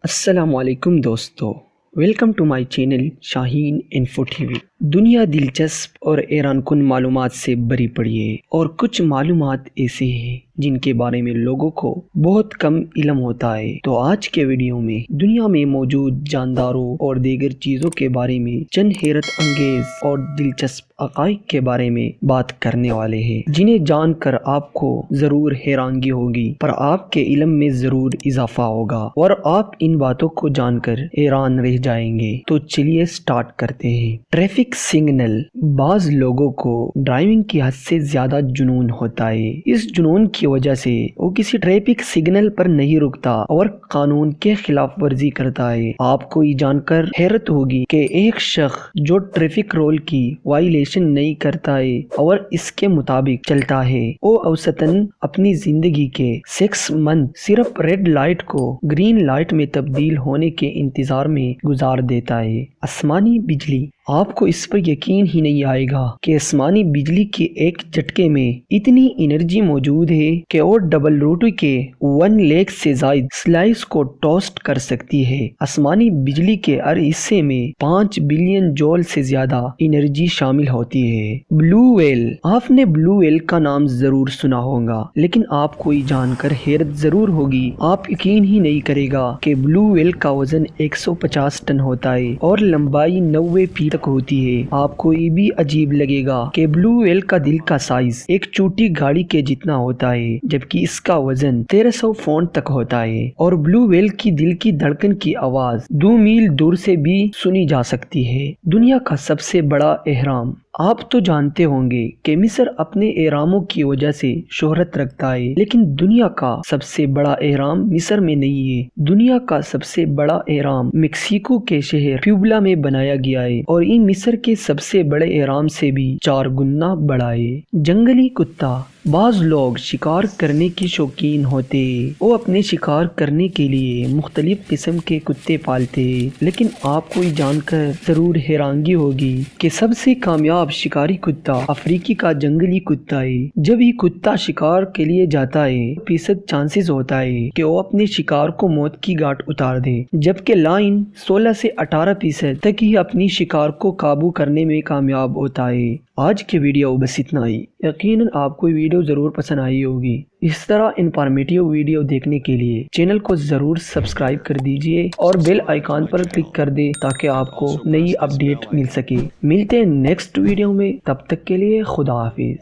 السلام علیکم دوستو، welcome to my channel Shaheen info TV. دنیا دلچسپ اور حیران کن معلومات سے بھری پڑی ہے، اور کچھ معلومات ایسے ہیں جن کے بارے میں لوگوں کو بہت کم علم ہوتا ہے۔ تو آج کے ویڈیو میں دنیا میں موجود جانداروں اور دیگر چیزوں کے بارے میں چند حیرت انگیز اور دلچسپ حقائق کے بارے میں بات کرنے والے ہیں، جنہیں جان کر آپ کو ضرور حیرانگی ہوگی، پر آپ کے علم میں ضرور اضافہ ہوگا اور آپ ان باتوں کو جان کر حیران رہ جائیں گے۔ تو چلیے سٹارٹ کرتے ہیں۔ Traffic signal. بعض لوگوں کو ڈرائیونگ کی حد سے زیادہ جنون ہوتا ہے۔ اس جنون کی وجہ سے وہ کسی ٹریفک سگنل پر نہیں رکتا اور قانون کے خلاف ورزی کرتا ہے۔ آپ کو یہ جان کر حیرت ہوگی کہ ایک شخص جو ٹریفک رول کی وائلیشن نہیں کرتا ہے اور اس کے مطابق چلتا ہے، وہ اوسطاً اپنی زندگی کے 6 منتھ صرف ریڈ لائٹ کو گرین لائٹ میں تبدیل ہونے کے انتظار میں گزار دیتا ہے۔ آسمانی بجلی۔ آپ کو اس پر یقین ہی نہیں آئے گا کہ آسمانی بجلی کے ایک جھٹکے میں اتنی انرجی موجود ہے کہ وہ ڈبل روٹی کے 1 لاکھ سے زائد سلائس کو ٹوسٹ کر سکتی ہے۔ آسمانی بجلی کے ہر حصے میں 5 بلین جول سے زیادہ انرجی شامل ہوتی ہے۔ بلو وہیل۔ آپ نے بلو وہیل کا نام ضرور سنا ہوگا، لیکن آپ کو یہ جان کر حیرت ضرور ہوگی، آپ یقین ہی نہیں کرے گا کہ بلو وہیل کا وزن 150 ٹن ہوتا ہے اور لمبائی 90 فیٹ ہوتی ہے۔ آپ کو یہ بھی عجیب لگے گا کہ بلو وہیل کا دل کا سائز ایک چھوٹی گاڑی کے جتنا ہوتا ہے، جبکہ اس کا وزن 1300 پاؤنڈ تک ہوتا ہے، اور بلو وہیل کی دل کی دھڑکن کی آواز 2 میل دور سے بھی سنی جا سکتی ہے۔ دنیا کا سب سے بڑا اہرام۔ آپ تو جانتے ہوں گے کہ مصر اپنے اہراموں کی وجہ سے شہرت رکھتا ہے، لیکن دنیا کا سب سے بڑا اہرام مصر میں نہیں ہے۔ دنیا کا سب سے بڑا اہرام میکسیکو کے شہر پیوبلا میں بنایا گیا ہے، اور یہ مصر کے سب سے بڑے اہرام سے بھی 4 گنا بڑا ہے۔ جنگلی کتا۔ بعض لوگ شکار کرنے کے شوقین ہوتے ہیں، وہ اپنے شکار کرنے کے لیے مختلف قسم کے کتے پالتے ہیں، لیکن آپ کو یہ جان کر ضرور حیرانگی ہوگی کہ سب سے کامیاب شکاری کتا افریقی کا جنگلی کتا ہے۔ جب یہ کتا شکار کے لیے جاتا ہے، 50% چانسز ہوتا ہے کہ وہ اپنے شکار کو موت کی گھاٹ اتار دے، جبکہ لائن 16 سے 18% تک ہی اپنی شکار کو قابو کرنے میں کامیاب ہوتا ہے۔ آج کے ویڈیو بس اتنا ہی۔ یقیناً آپ کو ویڈیو ضرور پسند آئی ہوگی۔ اس طرح انفارمیٹیو ویڈیو دیکھنے کے لیے چینل کو ضرور سبسکرائب کر دیجئے اور بیل آئیکن پر کلک کر دیں تاکہ آپ کو نئی اپڈیٹ مل سکے۔ ملتے ہیں نیکسٹ ویڈیو میں، تب تک کے لیے خدا حافظ۔